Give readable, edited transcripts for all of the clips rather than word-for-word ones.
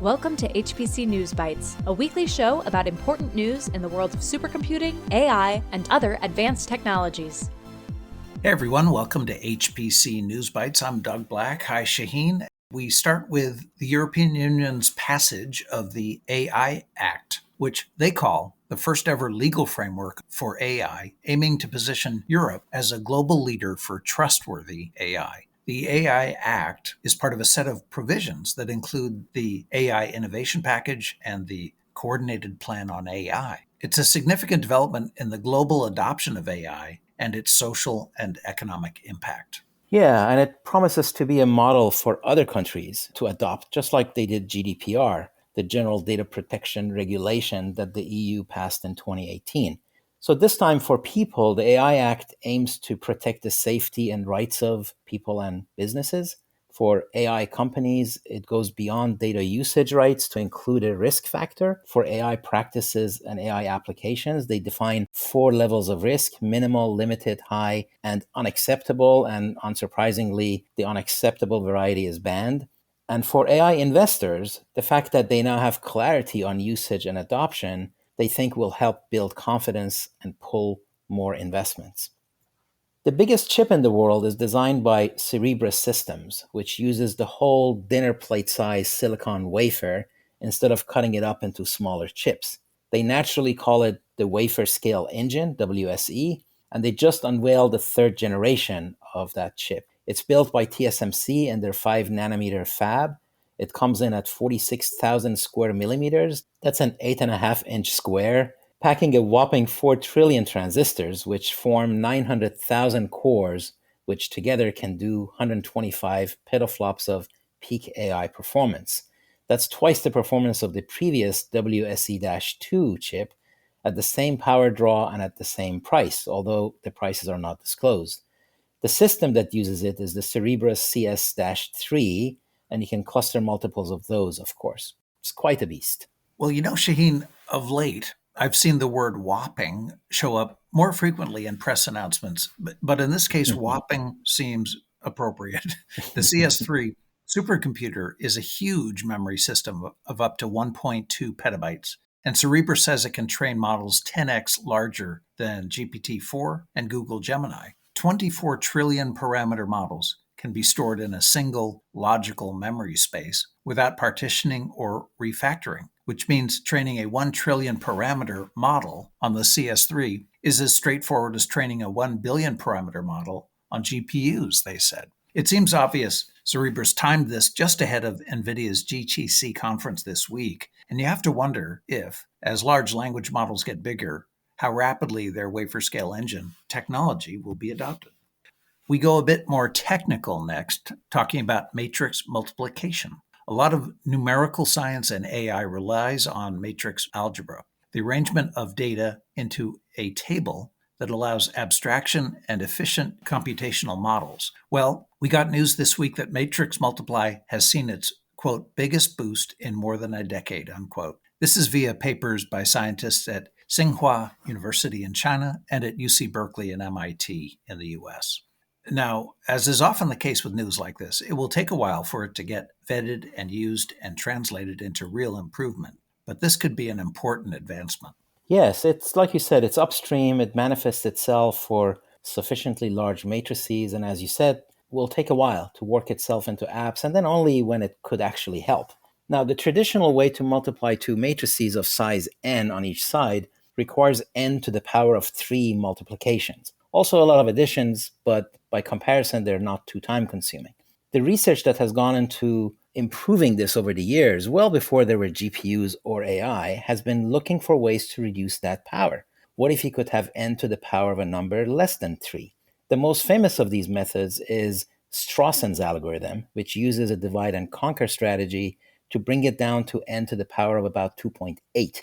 Welcome to HPC News Bytes, a weekly show about important news in the world of supercomputing, AI, and other advanced technologies. Hey everyone, welcome to HPC News Bytes. I'm Doug Black. Hi Shaheen. We start with the European Union's passage of the AI Act, which they call the first ever legal framework for AI, aiming to position Europe as a global leader for trustworthy AI. The AI Act is part of a set of provisions that include the AI Innovation Package and the Coordinated Plan on AI. It's a significant development in the global adoption of AI and its social and economic impact. Yeah, and it promises to be a model for other countries to adopt, just like they did GDPR, the General Data Protection Regulation that the EU passed in 2018. So this time for people, the AI Act aims to protect the safety and rights of people and businesses. For AI companies, it goes beyond data usage rights to include a risk factor. For AI practices and AI applications, they define 4 levels of risk: minimal, limited, high, and unacceptable. And unsurprisingly, the unacceptable variety is banned. And for AI investors, the fact that they now have clarity on usage and adoption, they think will help build confidence and pull more investments. The biggest chip in the world is designed by Cerebras Systems, which uses the whole dinner plate size silicon wafer instead of cutting it up into smaller chips. They naturally call it the Wafer Scale Engine, WSE, and they just unveiled the third generation of that chip. It's built by TSMC in their 5 nanometer fab. It comes in at 46,000 square millimeters. That's an 8.5-inch square, packing a whopping 4 trillion transistors, which form 900,000 cores, which together can do 125 petaflops of peak AI performance. That's twice the performance of the previous WSE-2 chip at the same power draw and at the same price, although the prices are not disclosed. The system that uses it is the Cerebras CS-3, and you can cluster multiples of those, of course. It's quite a beast. Well, Shaheen, of late, I've seen the word whopping show up more frequently in press announcements, but in this case, whopping seems appropriate. The CS3 supercomputer is a huge memory system of up to 1.2 petabytes, and Cerebras says it can train models 10x larger than GPT-4 and Google Gemini. 24 trillion parameter models can be stored in a single logical memory space without partitioning or refactoring, which means training a 1 trillion parameter model on the CS3 is as straightforward as training a 1 billion parameter model on GPUs, they said. It seems obvious Cerebras timed this just ahead of NVIDIA's GTC conference this week, and you have to wonder if, as large language models get bigger, how rapidly their wafer scale engine technology will be adopted. We go a bit more technical next, talking about matrix multiplication. A lot of numerical science and AI relies on matrix algebra, the arrangement of data into a table that allows abstraction and efficient computational models. Well, we got news this week that matrix multiply has seen its, quote, biggest boost in more than a decade, unquote. This is via papers by scientists at Tsinghua University in China and at UC Berkeley and MIT in the US. Now, as is often the case with news like this, it will take a while for it to get vetted and used and translated into real improvement. But this could be an important advancement. Yes, it's like you said, it's upstream. It manifests itself for sufficiently large matrices. And as you said, will take a while to work itself into apps, and then only when it could actually help. Now, the traditional way to multiply 2 matrices of size n on each side requires n to the power of 3 multiplications. Also a lot of additions, but by comparison, they're not too time consuming. The research that has gone into improving this over the years, well before there were GPUs or AI, has been looking for ways to reduce that power. What if you could have n to the power of a number less than 3? The most famous of these methods is Strawson's algorithm, which uses a divide and conquer strategy to bring it down to n to the power of about 2.8.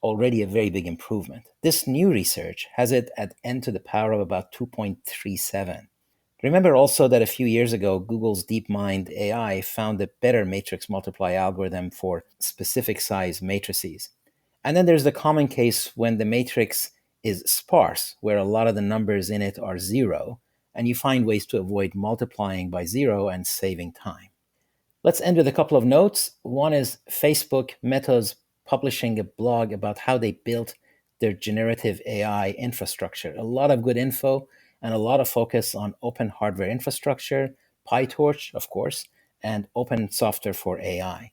Already a very big improvement. This new research has it at n to the power of about 2.37. Remember also that a few years ago, Google's DeepMind AI found a better matrix multiply algorithm for specific size matrices. And then there's the common case when the matrix is sparse, where a lot of the numbers in it are 0, and you find ways to avoid multiplying by 0 and saving time. Let's end with a couple of notes. One is Facebook, Meta's publishing a blog about how they built their generative AI infrastructure. A lot of good info and a lot of focus on open hardware infrastructure, PyTorch, of course, and open software for AI.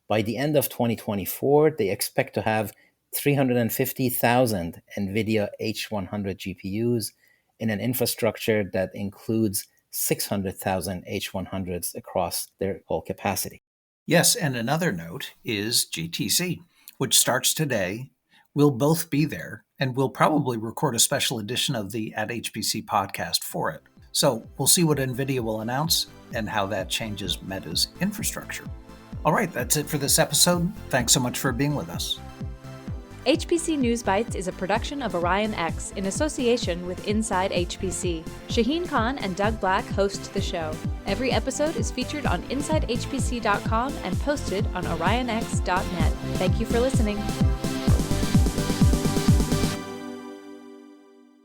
By the end of 2024, they expect to have 350,000 NVIDIA H100 GPUs in an infrastructure that includes 600,000 H100s across their whole capacity. Yes, and another note is GTC, which starts today. We'll both be there, and we'll probably record a special edition of the At HPC podcast for it. So we'll see what NVIDIA will announce and how that changes Meta's infrastructure. All right, that's it for this episode. Thanks so much for being with us. HPC News Bytes is a production of Orion X in association with Inside HPC. Shaheen Khan and Doug Black host the show. Every episode is featured on InsideHPC.com and posted on OrionX.net. Thank you for listening.